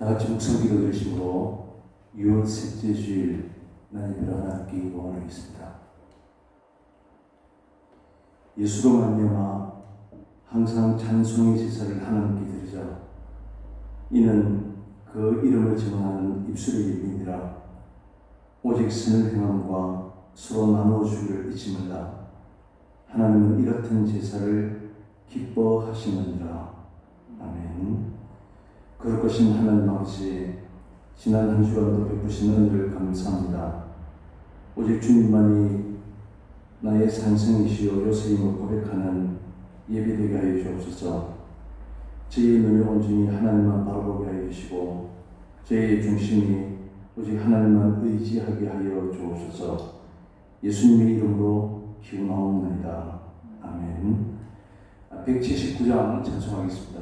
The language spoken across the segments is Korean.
다 같이 묵상기도 드리심으로 6월 셋째 주일 하나님을 하나님께 원하겠습니다. 예수로 말미암아 항상 찬송의 제사를 하나님께 드리자. 이는 그 이름을 증언하는 입술의 이름이라. 오직 선을 행함과 서로 나누어 주기를 잊지 말라. 하나님은 이 같은 제사를 기뻐하시느니라. 아멘. 그럴 것인 하나님 아버지, 지난 한 주간도 베푸신 은혜를 감사합니다. 오직 주님만이 나의 산성이시여 요새임을 고백하는 예배되게 하여 주옵소서. 저희의 눈을 온전히 하나님만 바라보게 하여 주시고, 저희의 중심이 오직 하나님만 의지하게 하여 주옵소서. 예수님의 이름으로 기원하옵나이다. 아멘. 179장 찬송하겠습니다.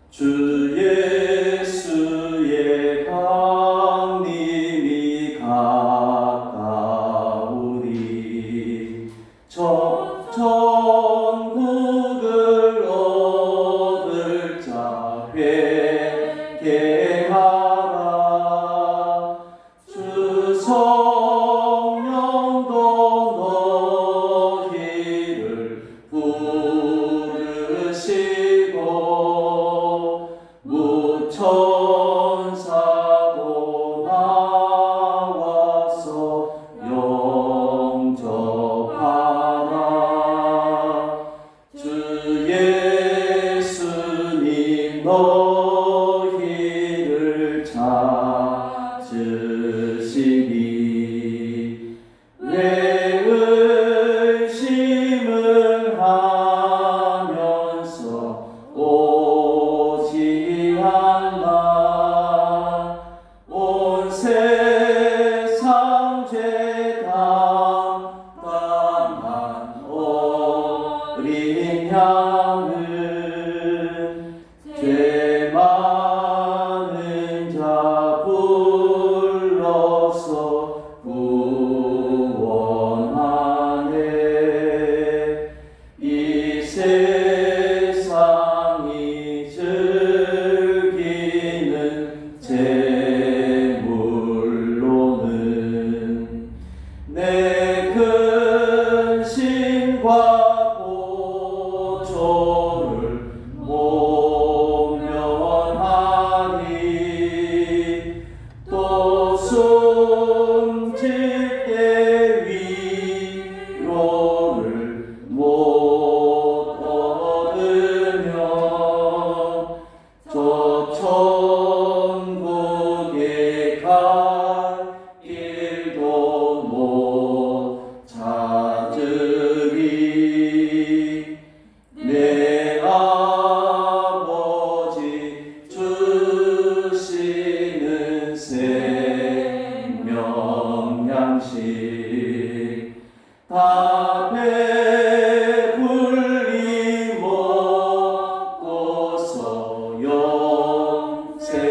주 예수의 강림이 가까우리. 천국을 얻을 자 회개하라. 주 성령도 너희를 부르시고 천사도 나와서 영접하라. 주 예수님 너희를 찾으시니 내 의심을 하면서 오지 않나. 온 세상 죄 담당한 어린 양은 죄 많은 자 불러서 구원하네. 이 세상이 즐기는 재물로는 내 근심과 고초를 모면하니 또 숨질 때 위로를 못 얻으며 저 천국에 갈 길도 못 찾으리. 내 아버지 주시는 생명 양식 다 배불리 먹고서 영생하라.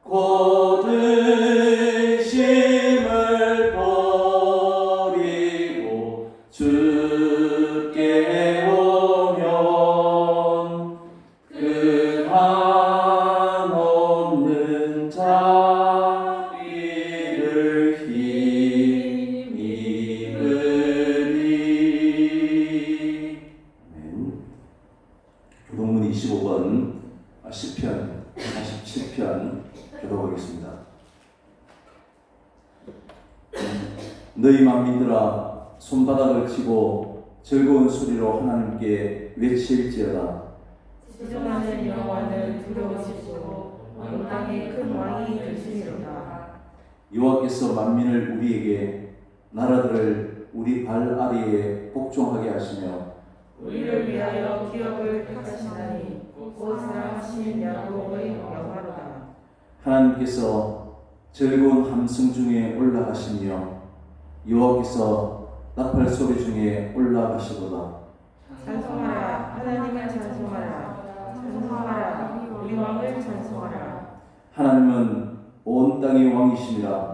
고든심을 버리고 주께 오면 그 한없는 자비를 힘입으리. 교동문 25번 시편 47편 교독하겠습니다. 너희 만민들아 손바닥을 치고 즐거운 소리로 하나님께 외칠지어다. 지존하는 여호와는 두려우시고 온 땅에 큰 왕이 되시리로다. 여호와께서 만민을 우리에게, 나라들을 우리 발 아래에 복종하게 하시며 우리를 위하여 기업을 택하시나니 곧 사랑하신 야곱의 영화로다. 하나님께서 즐거운 함성 중에 올라가시며 여호와께서 나팔 소리 중에 올라가시도다. 찬송하라, 하나님을 찬송하라. 찬송하라, 우리 왕을 찬송하라. 하나님은 온 땅의 왕이시니라.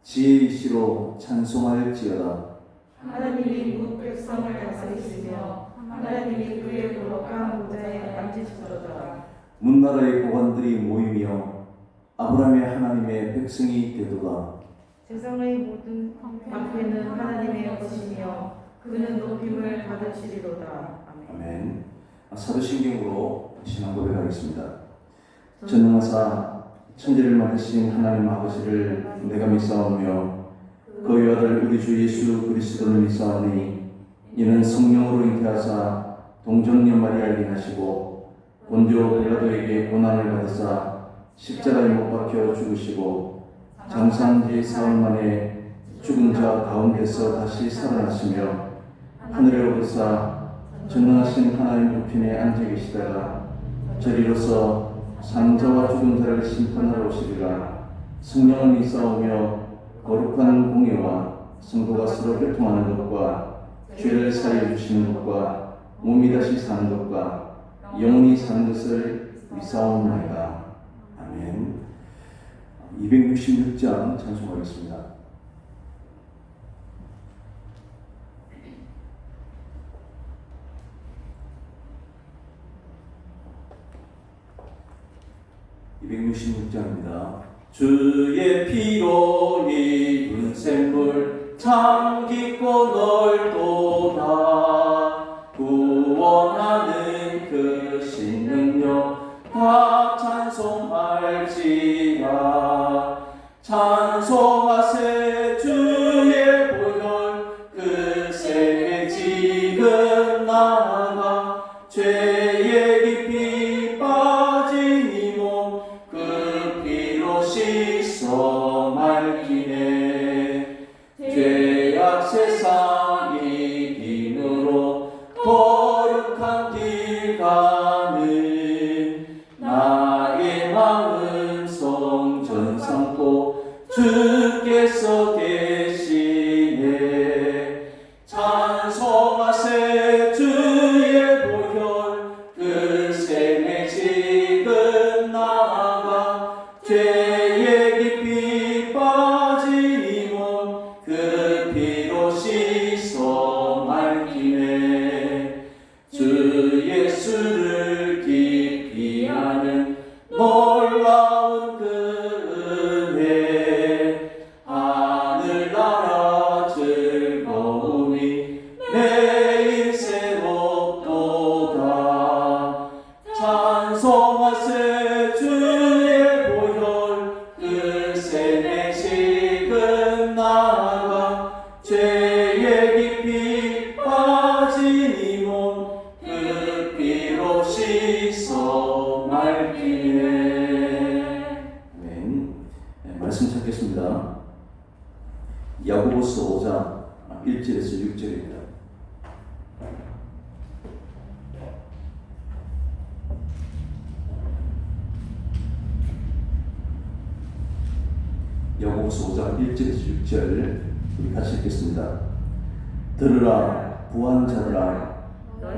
지혜이시로 찬송할지어다. 하나님이 무 백성을 다스리시며 하나님이 그의 거룩한 보좌에 앉으시도다. 문나라의 고관들이 모이며 아브라함의 하나님의 백성이 되도다. 세상의 모든 방패는 하나님의 것이며 그는 높임을 받으시리로다. 아멘. 아멘. 사도신경으로 신앙 고백하겠습니다. 전능하사 천지를 만드신 하나님 아버지를 내가 믿사오며 그의 아들 우리 주 예수 그리스도를 믿사오니 이는 성령으로 잉태하사 동정녀 마리아에게 나시고 본디오 빌라도에게 고난을 받으사 십자가에 못 박혀 죽으시고 장사한 지 사흘 만에 죽은 자 가운데서 다시 살아나시며 하늘에 오르사 전능하신 하나님 우편에 앉아 계시다가 저리로서 산자와 죽은 자를 심판하러 오시리라. 성령을 믿사오며 거룩한 공예와 성도가 서로 교통하는 것과 죄를 사하여 주시는 것과 몸이 다시 사는 것과 영원히 사는 것을 믿사옵나이다. 아멘. 266장 찬송하겠습니다. 주의 피로 입은 샘물 참 깊고 넓도다. 구원하는 그 신능력 다 찬송할지라. 찬송하세 주의 보혈 그 샘에 지금 나아가 죄의 깊이 빠진 이 몸 그 피로 씻어 맑히네. 죄악 세상 이김으로 거룩한 길 가는 나의 마음 성전 삼고 주께서 계시네. 찬송하세 주의 보혈 그 샘에 지금 나아가 죄의 깊이 빠진 이 몸 그 피로 씻어 맑히네. 주 예수를 깊이 아는 놀라운 그 은혜 하늘나라 즐거움이 매일 새롭도다. 찬송하세 주의 보혈 그 샘에 지금 나아가 죄의 깊이 빠진 이 몸 그 피로 씻어 맑히네. 아멘. 말씀 찾겠습니다. 야고보서 5장 1절에서 6절입니다. 야고보서 5장 1절에서 6절 우리 같이 읽겠습니다. 들으라 부한 자들아,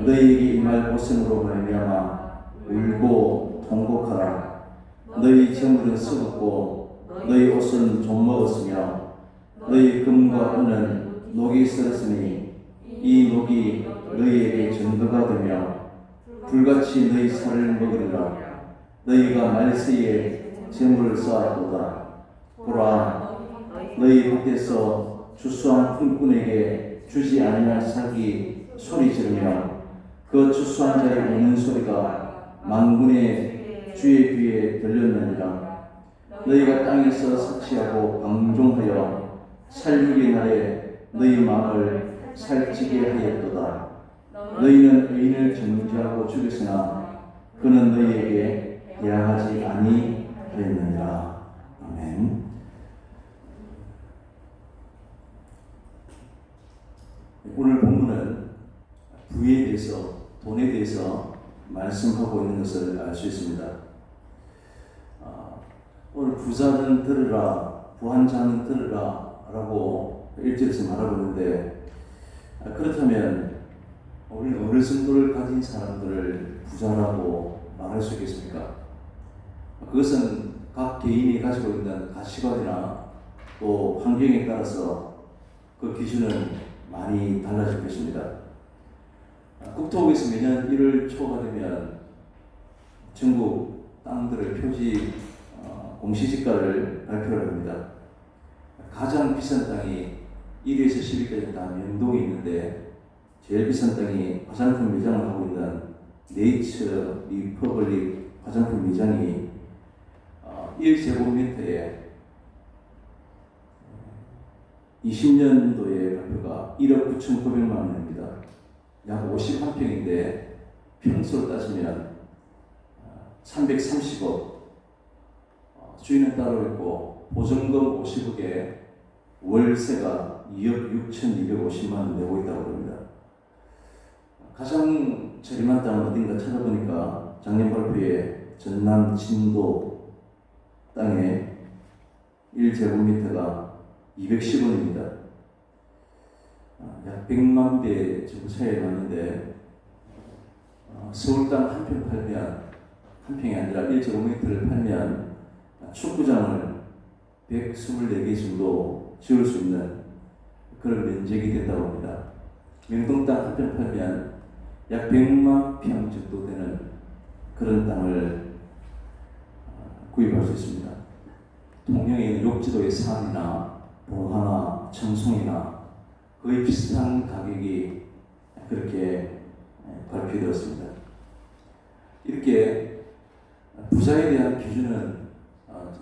너희에게 임할 고생으로 말미암아 울고 통곡하라. 너희 재물은 썩었고 너희 옷은 좀먹었으며 너희 금과 은은 녹이 슬었으니 이 녹이 너희에게 전거가 되며 불같이 너희 살을 먹으리라. 너희가 말세에 재물을 쌓았도다. 보라, 너희 밖에서 추수한 품꾼에게 주지 아니할 삭이 소리 지르며 그 추수한 자의 우는 소리가 만군의 주의 귀에 들렸느니라. 너희가 땅에서 사치하고 방종하여 살육의 날에 너희 마음을 살찌게 하였도다. 너희는 의인을 정죄하고 죽였으나 그는 너희에게 대항하지 아니하였느니라. 아멘. 오늘 본문은 부에 대해서, 돈에 대해서 말씀하고 있는 것을 알 수 있습니다. 오늘 부자는 들으라, 부한 자는 들으라 라고 1절에서 말하고 있는데, 그렇다면 우리 어느 정도를 가진 사람들을 부자라고 말할 수 있겠습니까? 그것은 각 개인이 가지고 있는 가치관이나 또 환경에 따라서 그 기준은 많이 달라질 것입니다. 국토부에서 매년 1월 초가 되면 전국 땅들의 표지 공시지가를 발표를 합니다. 가장 비싼 땅이 1위에서 10위까지 다 명동에 있는데 제일 비싼 땅이 화장품 매장을 하고 있는 네이처 리퍼블릭 화장품 매장이 1제곱미터에 20년도에 발표가 1억 9,900만 원입니다. 약 51평인데 평수로 따지면 330억, 주인은 따로 있고 보증금 50억에 월세가 2억 6,250만 원 내고 있다고 합니다. 가장 저렴한 땅은 어딘가 찾아보니까 작년 발표에 전남 진도 땅에 1제곱미터가 210원입니다. 약 100만 배 정도 차이가 나는데 서울 땅 한 평 팔면, 한 평이 아니라 1제곱미터를 팔면 축구장을 124개 정도 지을 수 있는 그런 면적이 된다고 합니다. 명동 땅 한 평 팔면 약 100만 평 정도 되는 그런 땅을 구입할 수 있습니다. 통영에 있는 욕지도의 산이나 봉화나 청송이나 거의 비슷한 가격이 그렇게 발표되었습니다. 이렇게 부자에 대한 기준은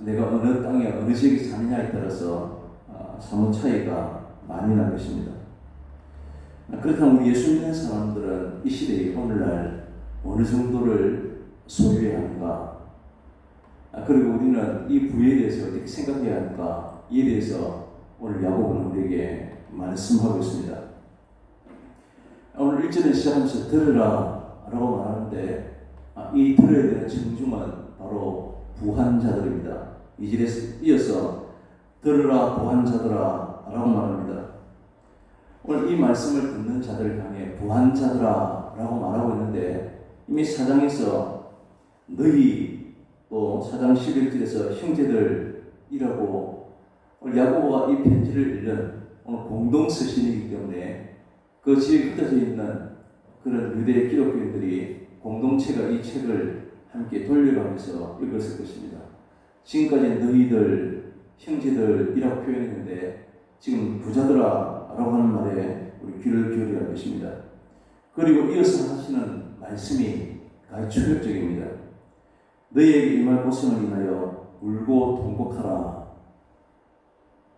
내가 어느 땅에 어느 지역에 사느냐에 따라서 사뭇 차이가 많이 날 것입니다. 그렇다면 우리 예수 믿는 사람들은 이 시대에 오늘날 어느 정도를 소유해야 하는가? 그리고 우리는 이 부에 대해서 어떻게 생각해야 하는가? 이에 대해서 오늘 야고보는 우리에게 말씀하고 있습니다. 오늘 1절에 시작하면서 들으라 라고 말하는데 이 들어야 되는 청중은 바로 부한자들입니다. 2절에 이어서 들으라 부한자들아 라고 말합니다. 오늘 이 말씀을 듣는 자들을 향해 부한자들아 라고 말하고 있는데 이미 4장에서 너희 또 4장 11절에서 형제들이라고 오늘 야고보가 이 편지를 읽는 오늘 공동 서신이기 때문에 그 지역에 흩어져 있는 그런 유대 기독교인들이 공동체가 이 책을 함께 돌려가면서 읽었을 것입니다. 지금까지 너희들, 형제들이라고 표현했는데 지금 부자들아 라고 하는 말에 우리 귀를 기울여야 할 것입니다. 그리고 이어서 하시는 말씀이 가장 충격적입니다. 너희에게 임할 고생을 인하여 울고 통곡하라.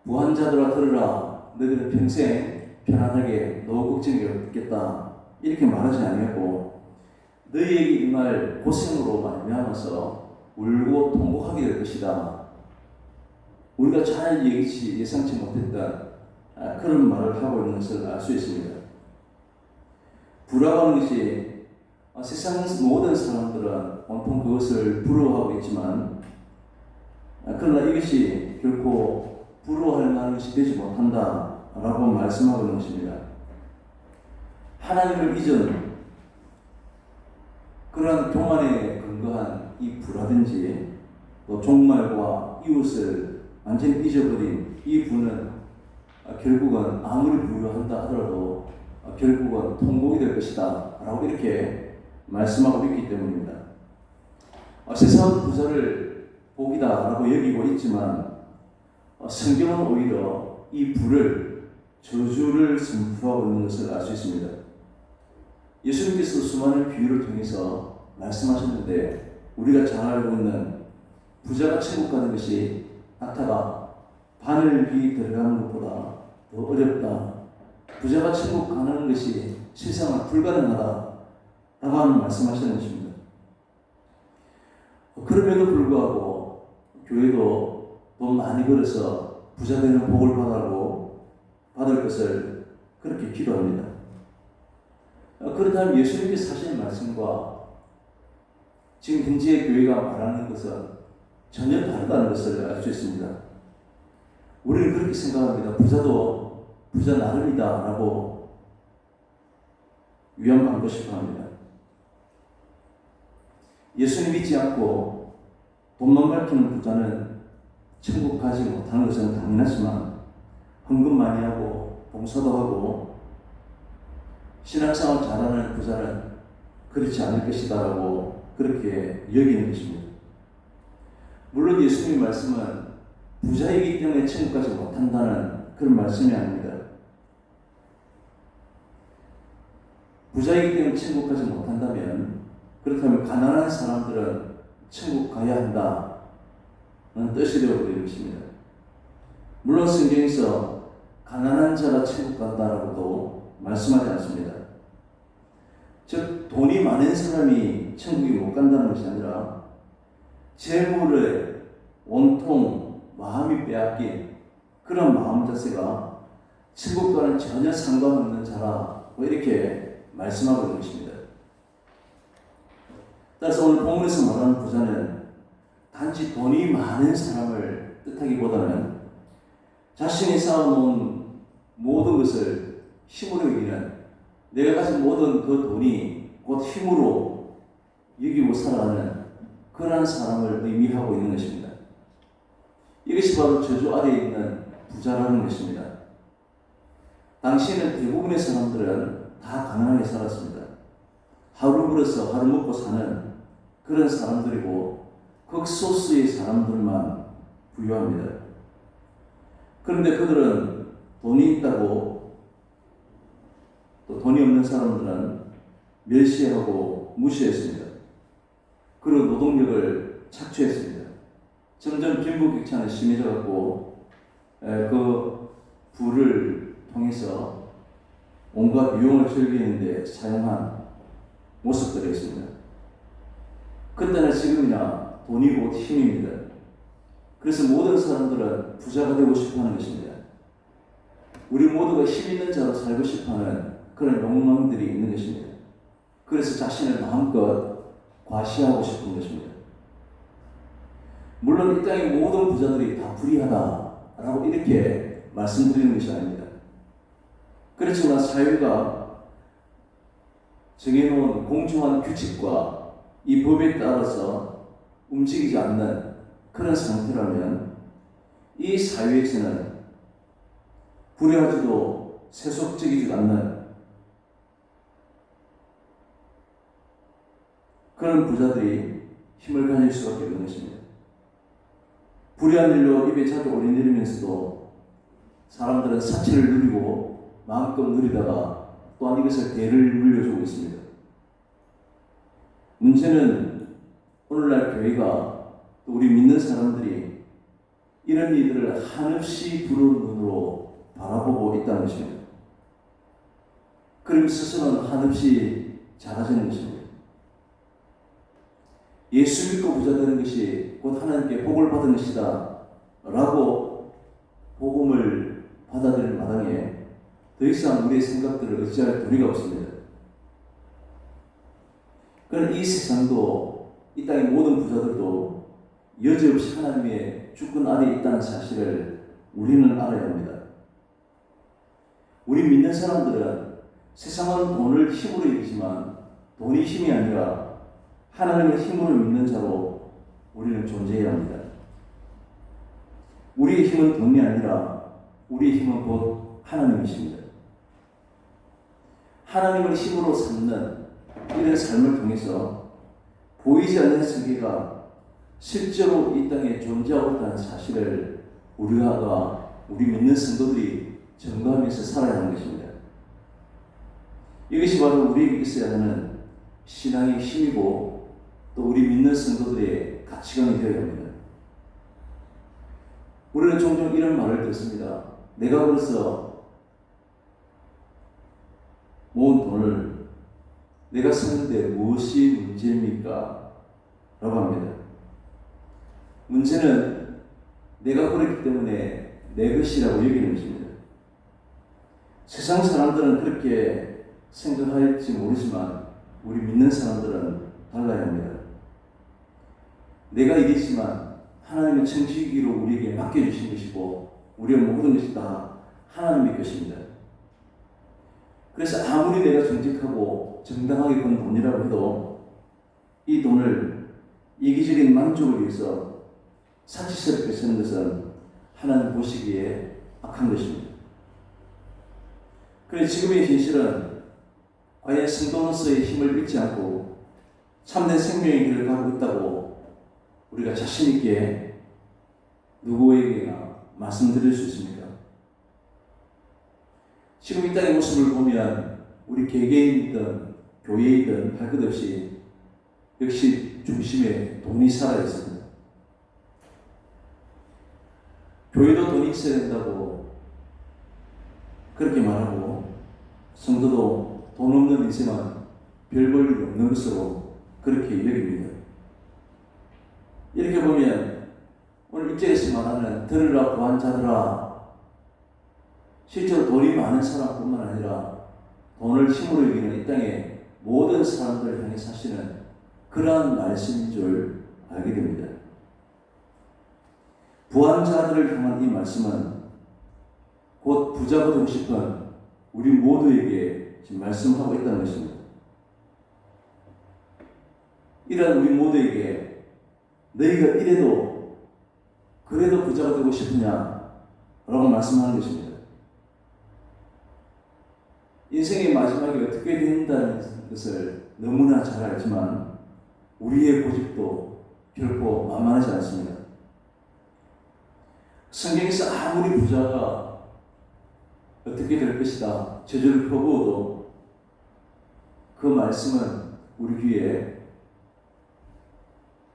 부한자들아 들으라. 너희들은 평생 편안하게 노후 걱정이 없겠다. 이렇게 말하지 아니하고 너희에게 임할 고생으로 말미암아서 울고 통곡하게 될 것이다. 우리가 잘 예상치 못했던 그런 말을 하고 있는 것을 알 수 있습니다. 부라고 하는 것이 세상 모든 사람들은 온통 그것을 부러워하고 있지만 그러나 이것이 결코 부러워할 만한 것이 되지 못한다 라고 말씀하고 있는 것입니다. 하나님을 잊은 그러한 교만에 근거한 이 부라든지 또 종말과 이웃을 완전히 잊어버린 이 부는 결국은 아무리 부유한다 하더라도 결국은 통곡이 될 것이다 라고 이렇게 말씀하고 있기 때문입니다. 세상은 부자를 복이다 라고 여기고 있지만 성경은 오히려 이 부를 저주를 선포하고 있는 것을 알 수 있습니다. 예수님께서 수많은 비유를 통해서 말씀하셨는데 우리가 잘 알고 있는 부자가 천국 가는 것이 낙타가 바늘귀 들어가는 것보다 더 어렵다. 부자가 천국 가는 것이 세상은 불가능하다 라고 하는 말씀하시는 것입니다. 그럼에도 불구하고 교회도 돈 많이 벌어서 부자 되는 복을 받을 것을 그렇게 기도합니다. 그렇다면 예수님께서 하신 말씀과 지금 현재 교회가 말하는 것은 전혀 다르다는 것을 알 수 있습니다. 우리는 그렇게 생각합니다. 부자도 부자 나름이다 라고 위안받고 싶어 합니다. 예수님 믿지 않고 돈만 밝히는 부자는 천국 가지 못하는 것은 당연하지만 헌금 많이 하고 봉사도 하고 신앙생활 잘하는 부자는 그렇지 않을 것이다라고 그렇게 여기는 것입니다. 물론 예수님의 말씀은 부자이기 때문에 천국 가지 못한다는 그런 말씀이 아닙니다. 부자이기 때문에 천국 가지 못한다면, 그렇다면 가난한 사람들은 천국 가야 한다는 뜻이 되어버리는 것입니다. 물론 성경에서 가난한 자가 천국 간다라고도 말씀하지 않습니다. 즉 돈이 많은 사람이 천국에 못 간다는 것이 아니라 재물을 온통 마음이 빼앗긴 그런 마음 자세가 천국과는 전혀 상관없는 자라고 이렇게 말씀하고 있는 것입니다. 따라서 오늘 본문에서 말하는 부자는 단지 돈이 많은 사람을 뜻하기보다는 자신이 쌓아놓은 모든 것을 힘으로 여기는, 내가 가진 모든 그 돈이 곧 힘으로 여기고 살아가는 그러한 사람을 의미하고 있는 것입니다. 이것이 바로 저주 아래에 있는 부자라는 것입니다. 당시에는 대부분의 사람들은 다 가난하게 살았습니다. 하루 벌어서 하루 먹고 사는 그런 사람들이고 극소수의 사람들만 부유합니다. 그런데 그들은 돈이 있다고 또 돈이 없는 사람들은 멸시하고 무시했습니다. 그리고 노동력을 착취했습니다. 점점 빈부격차는 심해져갖고 그 부를 통해서 온갖 유용을 즐기는데 사용한 모습들이 있습니다. 그때나 지금이나 돈이 곧 힘입니다. 그래서 모든 사람들은 부자가 되고 싶어하는 것입니다. 우리 모두가 힘 있는 자로 살고 싶어하는 그런 욕망들이 있는 것입니다. 그래서 자신을 마음껏 과시하고 싶은 것입니다. 물론 이 땅의 모든 부자들이 다 불의하다라고 이렇게 말씀드리는 것이 아닙니다. 그렇지만 사회가 정해놓은 공정한 규칙과 이 법에 따라서 움직이지 않는 그런 상태라면 이 사회에서는 불의하지도 세속적이지 않는 그런 부자들이 힘을 가질 수밖에 없는 것입니다. 불의한 일로 입에 자주 오르내리면서도 사람들은 사치를 누리고 마음껏 누리다가 또한 이것을 대를 물려주고 있습니다. 문제는 오늘날 교회가 또 우리 믿는 사람들이 이런 이들을 한없이 부러운 눈으로 바라보고 있다는 것입니다. 그럼 스스로는 한없이 작아지는 것입니다. 예수 믿고 부자 되는 것이 곧 하나님께 복을 받은 것이다 라고 복음을 받아들이는 마당에 더 이상 우리의 생각들을 의지할 도리가 없습니다. 그러나 이 세상도 이 땅의 모든 부자들도 여지없이 하나님의 주권 아래에 있다는 사실을 우리는 알아야 합니다. 우리 믿는 사람들은 세상은 돈을 힘으로 이기지만 돈이 힘이 아니라 하나님의 힘으로 믿는 자로 우리는 존재해야 합니다. 우리의 힘은 돈이 아니라 우리의 힘은 곧 하나님이십니다. 하나님을 힘으로 삼는 이런 삶을 통해서 보이지 않는 세계가 실제로 이 땅에 존재하고 있다는 사실을 우리 믿는 성도들이 증거하면서 살아야 하는 것입니다. 이것이 바로 우리에게 있어야 하는 신앙의 힘이고 또 우리 믿는 성도들의 가치관이 되어야 합니다. 우리는 종종 이런 말을 듣습니다. 내가 벌써 모은 돈을 내가 쓰는데 무엇이 문제입니까? 라고 합니다. 문제는 내가 벌었기 때문에 내 것이라고 여기는 것입니다. 세상 사람들은 그렇게 생각할지 모르지만 우리 믿는 사람들은 달라야 합니다. 내가 이겼지만 하나님의 청지기로 우리에게 맡겨주신 것이고 우리의 모든 것이 다 하나님의 것입니다. 그래서 아무리 내가 정직하고 정당하게 번 돈이라고 해도 이 돈을 이기적인 만족을 위해서 사치스럽게 쓰는 것은 하나님 보시기에 악한 것입니다. 그래서 지금의 현실은 과연 성도로서의 힘을 잃지 않고 참된 생명의 길을 가고 있다고 우리가 자신 있게 누구에게나 말씀드릴 수 있습니까? 지금 이 땅의 모습을 보면 우리 개개인이든 교회이든 할 것 없이 역시 중심에 돈이 살아 있습니다. 교회도 돈이 있어야 된다고 그렇게 말하고 성도도 돈 없는 인생은 별 볼 일이 없는 것으로 그렇게 여깁니다. 이렇게 보면 오늘 1절에서 말하는 들으라 부한 자들아, 실제로 돈이 많은 사람뿐만 아니라 돈을 힘으로 여기는 이 땅의 모든 사람들을 향해 사시는 그러한 말씀인 줄 알게 됩니다. 부한 자들을 향한 이 말씀은 곧 부자가 되고 싶은 우리 모두에게 지금 말씀하고 있다는 것입니다. 이런 우리 모두에게 너희가 이래도 그래도 부자가 되고 싶으냐? 라고 말씀하는 것입니다. 인생의 마지막이 어떻게 된다는 것을 너무나 잘 알지만 우리의 고집도 결코 만만하지 않습니다. 성경에서 아무리 부자가 어떻게 될 것이다 저주를 펴부어도 그 말씀은 우리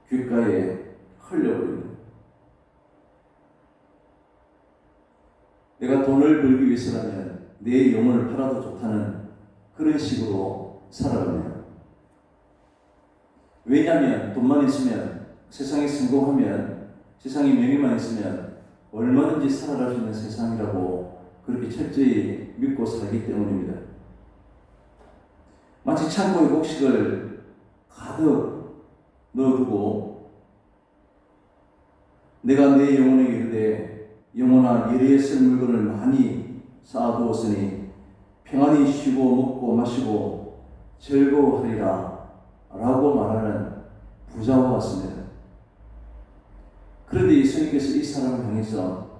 귓가에 흘려버립니다. 내가 돈을 벌기 위해서라면 내 영혼을 팔아도 좋다는 그런 식으로 살아갑니다. 왜냐하면 돈만 있으면, 세상에 성공하면, 세상에 명예만 있으면 얼마든지 살아갈 수 있는 세상이라고 그렇게 철저히 믿고 살기 때문입니다. 마치 창고에 곡식을 가득 넣어두고 내가 내 영혼에게 이르되 영혼아 이래에 쓸 물건을 많이 쌓아두었으니 평안히 쉬고 먹고 마시고 즐거워하리라 라고 말하는 부자와 같습니다. 그런데 예수님께서 이 사람을 향해서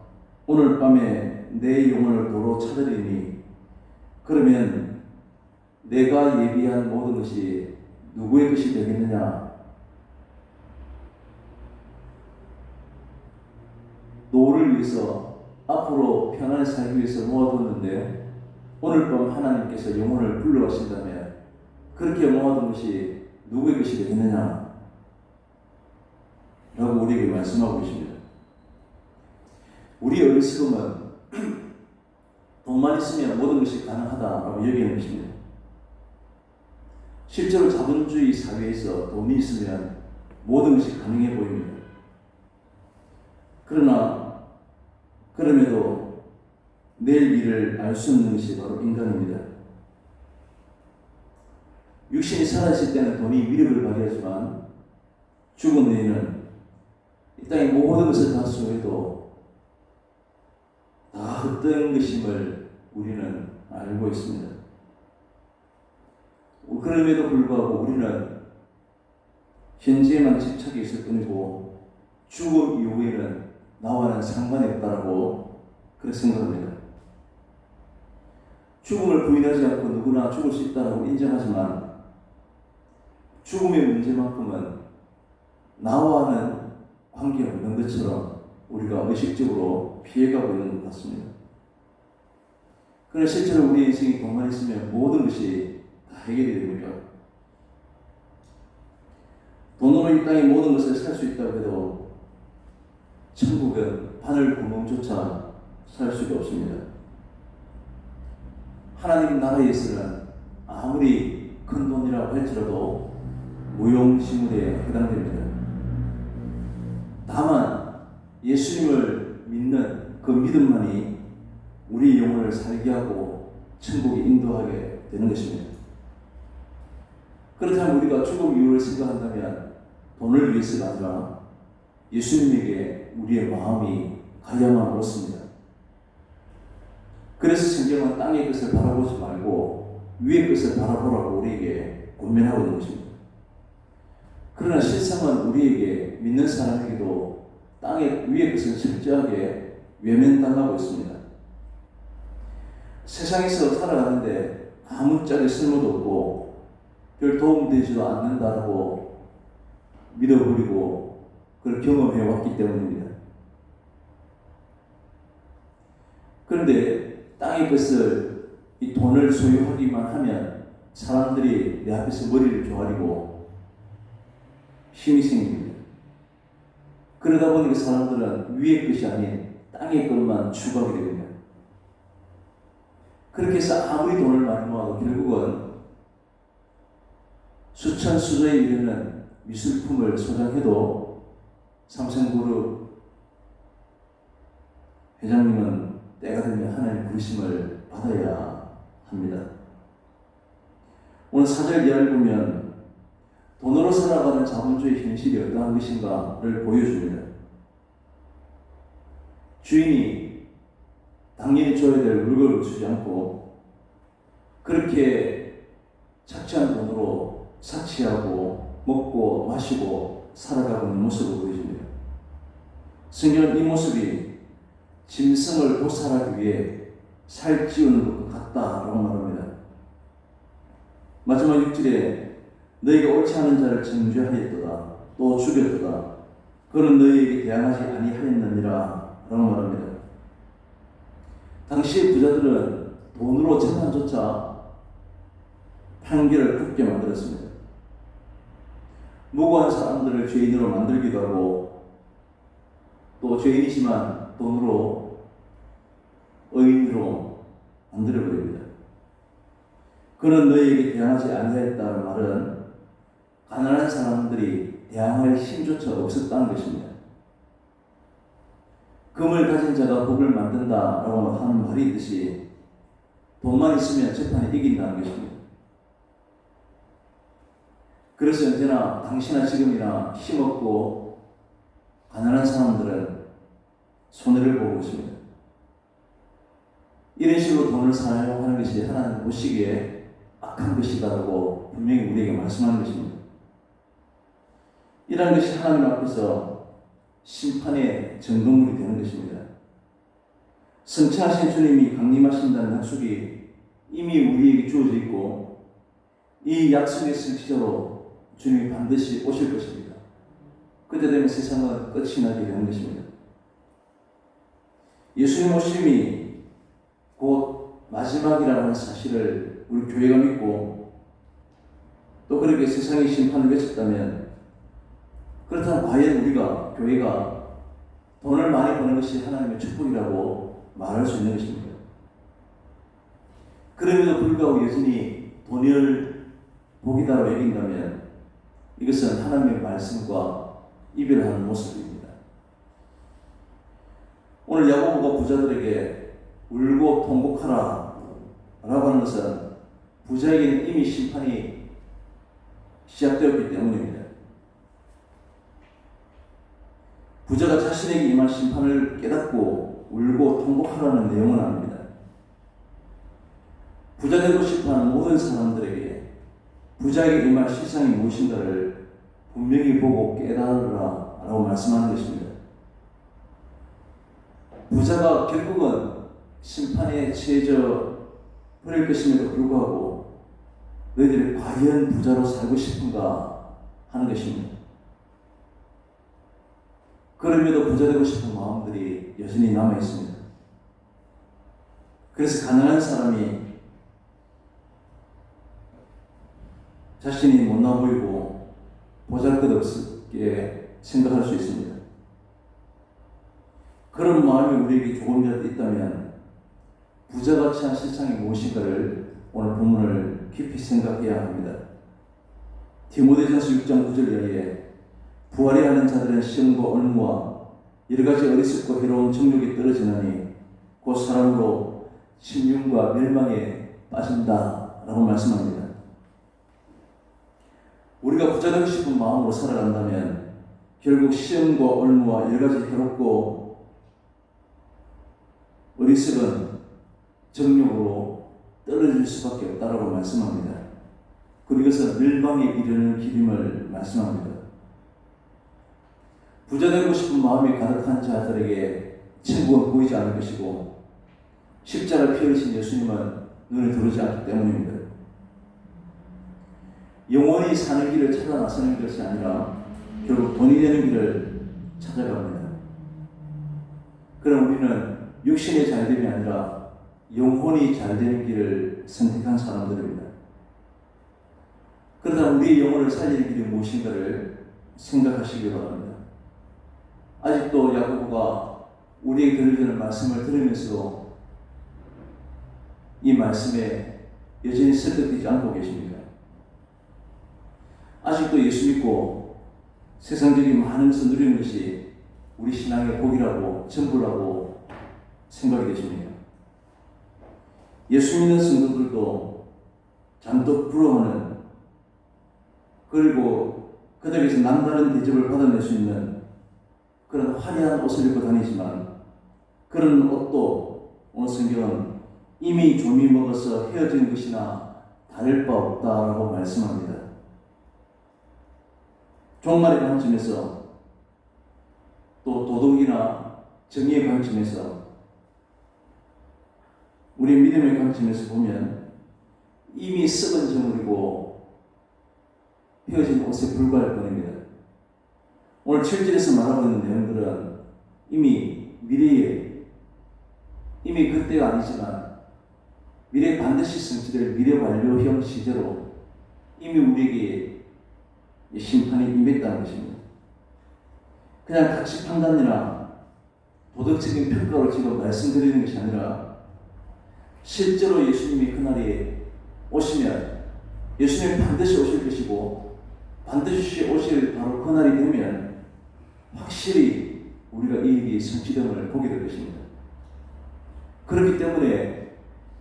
오늘 밤에 내 영혼을 도로 찾으리니 그러면 내가 예비한 모든 것이 누구의 것이 되겠느냐? 노를 위해서 앞으로 편안히 살기 위해서 모아뒀는데 오늘 밤 하나님께서 영혼을 불러가신다면 그렇게 모아둔 것이 누구의 것이 되겠느냐? 라고 우리에게 말씀하고 계십니다. 우리 어리석음은 돈만 있으면 모든 것이 가능하다라고 여기는 것입니다. 실제로 자본주의 사회에서 돈이 있으면 모든 것이 가능해 보입니다. 그럼에도 내일 일을 알 수 없는 것이 바로 인간입니다. 육신이 살아있을 때는 돈이 위력을 발휘하지만 죽은 후에는 이 땅의 모든 것을 다 소유해도 다 헛된 것임을 우리는 알고 있습니다. 그럼에도 불구하고 우리는 현재에만 집착해 있을 뿐이고 죽음 이후에는 나와는 상관이 없다라고 그렇게 생각합니다. 죽음을 부인하지 않고 누구나 죽을 수 있다라고 인정하지만 죽음의 문제만큼은 나와는 관계없는 것처럼 우리가 의식적으로 피해가고 있는 것 같습니다. 그러나 실제로 우리 인생이 돈만 있으면 모든 것이 다 해결이 됩니까? 돈으로 이 땅의 모든 것을 살 수 있다고 해도 천국은 바늘 구멍조차 살 수가 없습니다. 하나님 나라에서는 아무리 큰 돈이라고 할지라도 무용지물에 해당됩니다. 다만 예수님을 믿는 그 믿음만이 우리 영혼을 살게 하고 천국에 인도하게 되는 것입니다. 그렇다면 우리가 죽음 이유를 생각한다면 돈을 위해서가 아니라 예수님에게 우리의 마음이 가야만 옳습니다. 그래서 성경은 땅의 것을 바라보지 말고 위의 것을 바라보라고 우리에게 권면하고 있는 것입니다. 그러나 실상은 우리에게 믿는 사람에게도 땅의 위의 것을 철저하게 외면당하고 있습니다. 세상에서 살아가는데 아무짝에 쓸모도 없고 별 도움되지도 않는다라고 믿어버리고 그걸 경험해 왔기 때문입니다. 그런데 땅의 것을 이 돈을 소유하기만 하면 사람들이 내 앞에서 머리를 조아리고 힘이 생깁니다. 그러다 보니까 사람들은 위의 것이 아닌 땅의 것만 추구하게 됩니다. 그렇게 해서 아무리 돈을 많이 모아도 결국은 수천 수조에 이르는 미술품을 소장해도 삼성그룹 회장님은 때가 되면 하나님의 부르심을 받아야 합니다. 오늘 4절 이하를 보면 돈으로 살아가는 자본주의 현실이 어떠한 것인가를 보여줍니다. 주인이 당연히 줘야 될 물건을 주지 않고 그렇게 착취한 돈으로 사치하고 먹고 마시고 살아가고 있는 모습을 보여줍니다. 성경은 이 모습이 짐승을 도살하기 위해 살찌우는 것 같다라고 말합니다. 마지막 6절에 너희가 옳지 않은 자를 정죄하였도다 또 죽였도다 그는 너희에게 대항하지 아니하였느니라 라고 말합니다. 당시의 부자들은 돈으로 재판조차 판결을 굽게 만들었습니다. 무고한 사람들을 죄인으로 만들기도 하고 또 죄인이지만 돈으로 의인으로 만들어버립니다. 그는 너희에게 대항하지 아니하였다는 말은 가난한 사람들이 대항할 힘조차 없었다는 것입니다. 금을 가진 자가 복을 만든다라고 하는 말이 있듯이 돈만 있으면 재판에 이긴다는 것입니다. 그래서 언제나 당시나 지금이나 힘없고 가난한 사람들은 손해를 보고 있습니다. 이런 식으로 돈을 사용하는 것이 하나님 보시기에 악한 것이다라고 분명히 우리에게 말씀하는 것입니다. 이러한 것이 하나님 앞에서 심판의 정동물이 되는 것입니다. 성취하신 주님이 강림하신다는 약속이 이미 우리에게 주어져 있고 이 약속의 성취자로 주님이 반드시 오실 것입니다. 그때 되면 세상은 끝이 나게 되는 것입니다. 예수님 오심이 곧 마지막이라는 사실을 우리 교회가 믿고 또 그렇게 세상의 심판을 외쳤다면 그렇다면 과연 우리가 교회가 돈을 많이 버는 것이 하나님의 축복이라고 말할 수 있는 것입니다. 그럼에도 불구하고 여전히 돈을 복이다라고 여긴다면 이것은 하나님의 말씀과 이별하는 모습입니다. 오늘 야고보가 부자들에게 울고 통곡하라 라고 하는 것은 부자에게는 이미 심판이 시작되었기 때문입니다. 부자가 자신에게 임한 심판을 깨닫고 울고 통곡하라는 내용은 아닙니다. 부자 되고 싶어하는 모든 사람들에게 부자에게 임할 실상이 무엇인가를 분명히 보고 깨달으라 라고 말씀하는 것입니다. 부자가 결국은 심판에 처해져 버릴 것임에도 불구하고 너희들이 과연 부자로 살고 싶은가 하는 것입니다. 그럼에도 부자 되고 싶은 마음들이 여전히 남아 있습니다. 그래서 가난한 사람이 자신이 못나 보이고 보잘것없게 생각할 수 있습니다. 그런 마음이 우리에게 조금이라도 있다면 부자같이 한 실상이 무엇인가를 오늘 본문을 깊이 생각해야 합니다. 디모데전서 6장 9절 이하에 부활이 하는 자들은 시험과 올무와 여러가지 어리석고 해로운 정욕이 떨어지나니 곧 사람으로 심령과 멸망에 빠진다 라고 말씀합니다. 우리가 부자 되고 싶은 마음으로 살아간다면 결국 시험과 올무와 여러가지 해롭고 어리석은 정욕으로 떨어질 수밖에 없다라고 말씀합니다. 그리고 이것은 멸망에 이르는 길임을 말씀합니다. 부자 되고 싶은 마음이 가득한 자들에게 천국은 보이지 않을 것이고 십자가를 펴으신 예수님은 눈에 들어오지 않기 때문입니다. 영원히 사는 길을 찾아 나서는 것이 아니라 결국 돈이 되는 길을 찾아갑니다. 그럼 우리는 육신의 잘됨이 아니라 영혼이 잘되는 길을 선택한 사람들입니다. 그러다 우리의 영혼을 살리는 길이 무엇인가를 생각하시기 바랍니다. 아직도 야고보가 우리에게 들려주는 말씀을 들으면서도 이 말씀에 여전히 설득되지 않고 계십니까? 아직도 예수 믿고 세상적인 많은 것을 누리는 것이 우리 신앙의 복이라고 전부라고 생각이 되십니까? 예수 믿는 성도들도 잔뜩 부러워하는, 그리고 그들에게서 남다른 대접을 받아낼 수 있는 그런 화려한 옷을 입고 다니지만 그런 옷도 오늘 성경은 이미 좀이 먹어서 헤어진 것이나 다를 바 없다라고 말씀합니다. 종말의 관점에서 또 도덕이나 정의의 관점에서 우리 믿음의 관점에서 보면 이미 썩은 저물이고 헤어진 옷에 불과할 뿐입니다. 오늘 7절에서 말하고 있는 내용들은 이미 미래에, 이미 그때가 아니지만 미래 반드시 성취될 미래 완료형 시제로 이미 우리에게 심판이 임했다는 것입니다. 그냥 가치 판단이나 도덕적인 평가로 지금 말씀드리는 것이 아니라 실제로 예수님이 그날에 오시면 예수님이 반드시 오실 것이고 반드시 오실 바로 그날이 되면 확실히 우리가 이 일이 성취됨을 보게 될 것입니다. 그렇기 때문에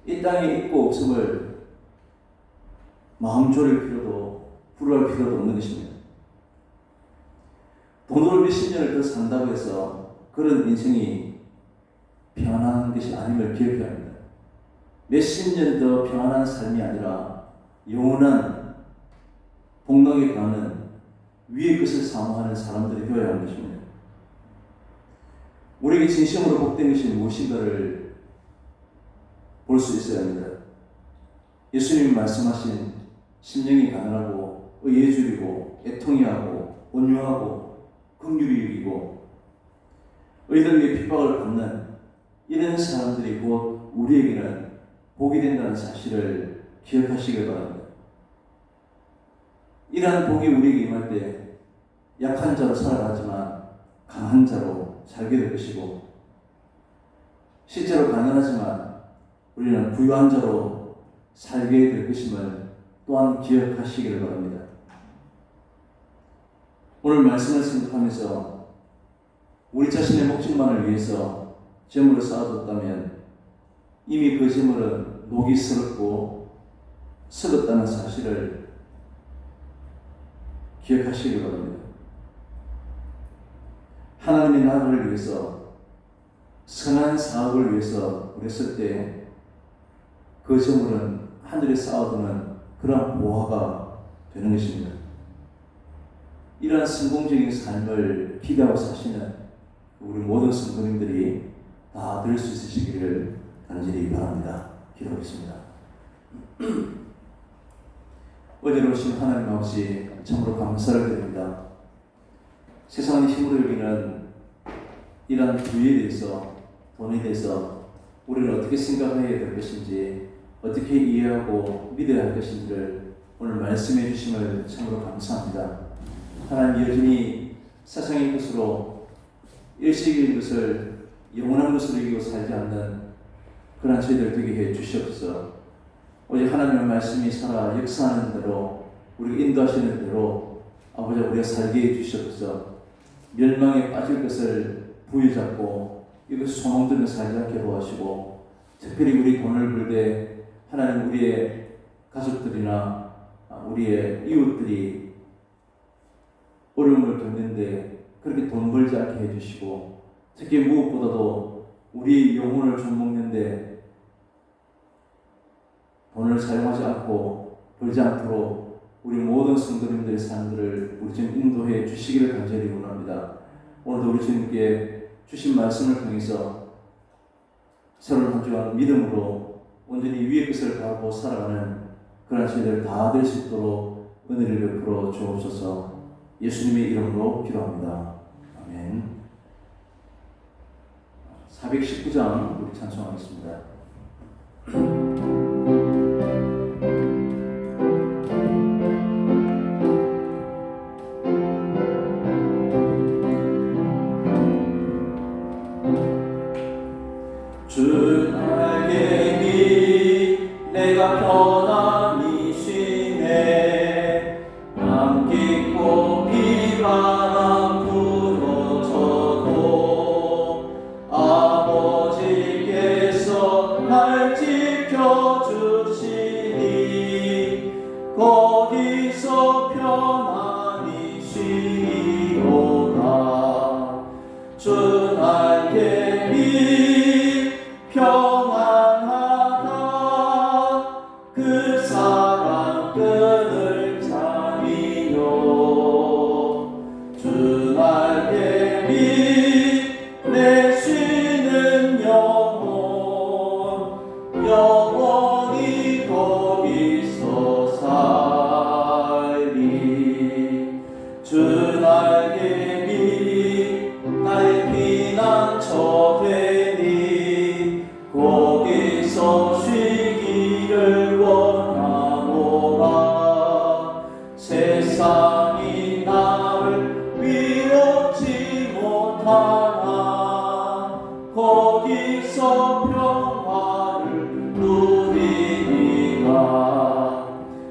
이 땅에 있고 없음을 마음 졸일 필요도 불효할 필요도 없는 것입니다. 돈으로 몇십 년을 더 산다고 해서 그런 인생이 평안한 것이 아님을 기억해야 합니다. 몇십 년 더 평안한 삶이 아니라 영원한 복락에 가는 위의 것을 사모하는 사람들이 되어야 하는 것입니다. 우리에게 진심으로 복된 것이 무엇인가를 볼 수 있어야 합니다. 예수님이 말씀하신 심령이 가난하고 의에 줄이고 애통이 하고 온유하고 긍휼히 여기고 의들에게 핍박을 받는 이런 사람들이 곧 우리에게는 복이 된다는 사실을 기억하시길 바랍니다. 이러한 복이 우리에게 임할 때 약한 자로 살아가지만 강한 자로 살게 될 것이고 실제로 가난하지만 우리는 부유한 자로 살게 될 것임을 또한 기억하시기를 바랍니다. 오늘 말씀을 생각하면서 우리 자신의 목적만을 위해서 재물을 쌓아뒀다면 이미 그 재물은 녹이 슬었고 썩었다는 사실을 기억하시기 바랍니다. 하나님의 나라를 위해서 선한 사업을 위해서 우리 쓸 때 그 재물은 하늘에 쌓아두는 그러한 보화가 되는 것입니다. 이러한 성공적인 삶을 기대하고 사시는 우리 모든 성도님들이 다 될 수 있으시기를 간절히 바랍니다. 기도하겠습니다. 어지러우신 하나님 아버지 참으로 감사를 드립니다. 세상의 힘으로 여기는 이러한 부에 대해서 돈에 대해서 우리는 어떻게 생각해야 될 것인지 어떻게 이해하고 믿어야 할 것인지를 오늘 말씀해 주심을 참으로 감사합니다. 하나님 여전히 세상의 것으로 일시적인 것을 영원한 것으로 이기고 살지 않는 그런 저희들 되게 해 주시옵소서. 오직 하나님의 말씀이 살아 역사하는 대로 우리가 인도하시는 대로 아버지 우리가 살게 해 주시옵소서. 멸망에 빠질 것을 부여잡고 이것을 소망들을 살지 않게 도와주시고 특별히 우리 돈을 벌 때 하나님 우리의 가족들이나 우리의 이웃들이 어려움을 겪는데 그렇게 돈 벌지 않게 해주시고 특히 무엇보다도 우리 영혼을 좀먹는데 돈을 사용하지 않고 벌지 않도록 우리 모든 성도님들의 삶들을 우리 좀 인도해 주시기를 간절히 원합니다. 오늘도 우리 주님께 주신 말씀을 통해서 새로운 한 주간 믿음으로 온전히 위의 것을 가고 살아가는 그런 저희들 다 될 수 있도록 은혜를 베풀어 주옵소서. 예수님의 이름으로 기도합니다. 아멘. 419장 우리 찬송하겠습니다. 주 날개니 내가 편안히 쉬네. 남 깊고 비바람 불어쳐도 아버지께서 날 지켜주시니 거기서 편안히 쉬리로다. 주 날개니 평안하다. 그 사랑 끈을 잠이요. 주 날개니 내 쉬는 영혼 영원히 거기서 살리. 주 날개니 나의 피난처 되니 거기서 쉬기를 원하노라. 세상이 나를 위롭지 못하나 거기서 평화를 누리리라.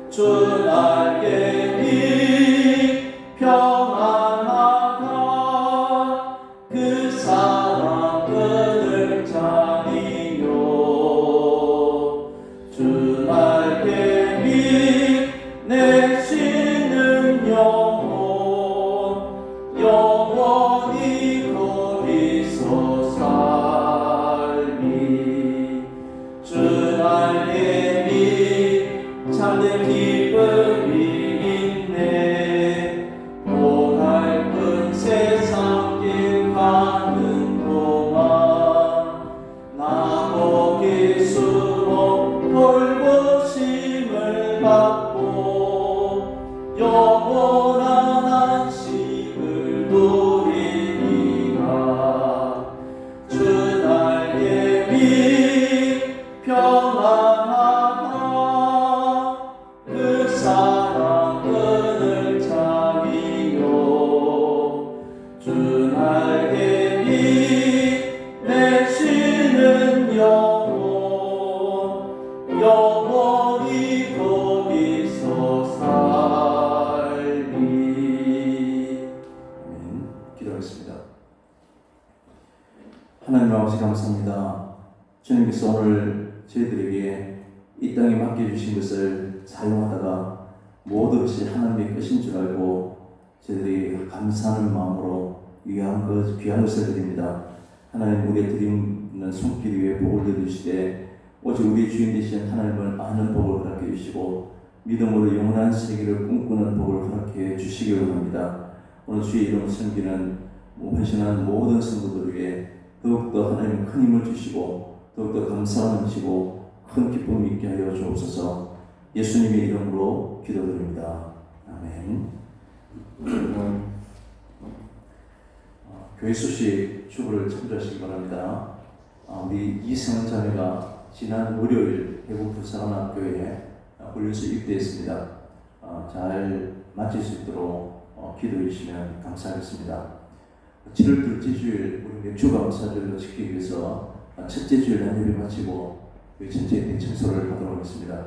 주 날개니 평안하다. 그 사랑 끈을 잠이요. 주 날개니 내 쉬는 영혼 영원히 거기서 살리. 주 날개니 참된 기쁨이 있네. 고달픈 세상 길 가는 동안 나 거기 숨어 돌보심을 받고 영원한 안식을 누리리라. 주 날개니 평안하다. 그 사랑 끈을 잠이요. 주 날개니 내 쉬는 영혼 영원히 거기서 살리. 아멘. 기도하겠습니다. 하나님 아버지 감사합니다. 주님께서 오늘 저희들에게 이 땅에 맡겨주신 것을 사용하다가 모든 것이 하나님의 것인 줄 알고 저희들이 감사하는 마음으로 귀한 것을 드립니다. 하나님 우리의 드리는 손길 위에 복을 내주시되 오직 우리 주인 되신 하나님을 아는 복을 허락해 주시고 믿음으로 영원한 세계를 꿈꾸는 복을 허락해 주시기 원합니다. 오늘 주의 이름을 섬기는 헌신한 모든 성도들에게 더욱더 하나님 큰 힘을 주시고 더욱더 감사함을 주시고 큰 기쁨 있게 하여 주옵소서. 예수님의 이름으로 기도드립니다. 아멘. 교회 소식 축을 참조하시기 바랍니다. 우리 이승은 자매가 지난 월요일 대구 부산학교에 훈련소 입대했습니다. 잘 마칠 수 있도록 기도해 주시면 감사하겠습니다. 7월 둘째 주일 우리 주감사절로 지키기 위해서 첫째 주일 안예배 마치고 전체 대청소를 하도록 하겠습니다.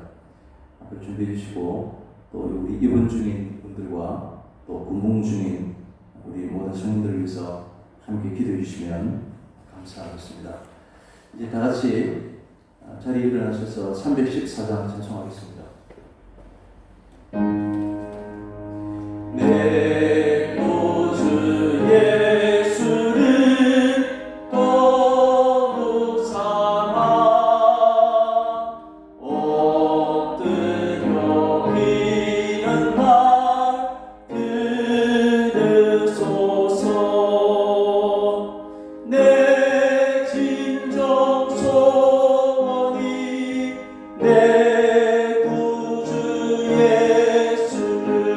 준비해 주시고 또 우리 입원 중인 분들과 또 군복 중인 우리 모든 성인들을 위해서 함께 기도해 주시면 감사하겠습니다. 이제 다 같이 자리에 일어나셔서 314장 찬송하겠습니다. 내 구주 예수를 거룩 삼아 엎드려 비는 날 들으소서. 내 진정 소원이 내 구주 예수를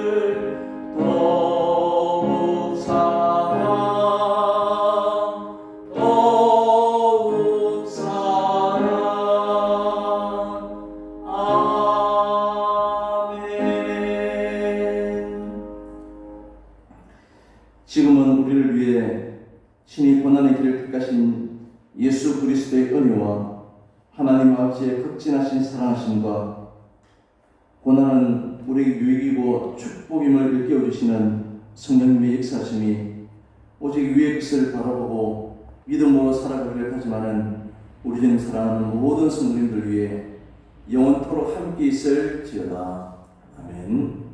그리스도의 은혜와 하나님 아버지의 극진하신 사랑하심과 고난은 우리에게 유익이고 축복임을 일깨워주시는 성령님의 역사심이 오직 위의 것을 바라보고 믿음으로 살아가기를 하지만은 우리 주님 사랑하는 모든 성도님들 위해 영원토록 함께 있을지어다. 아멘.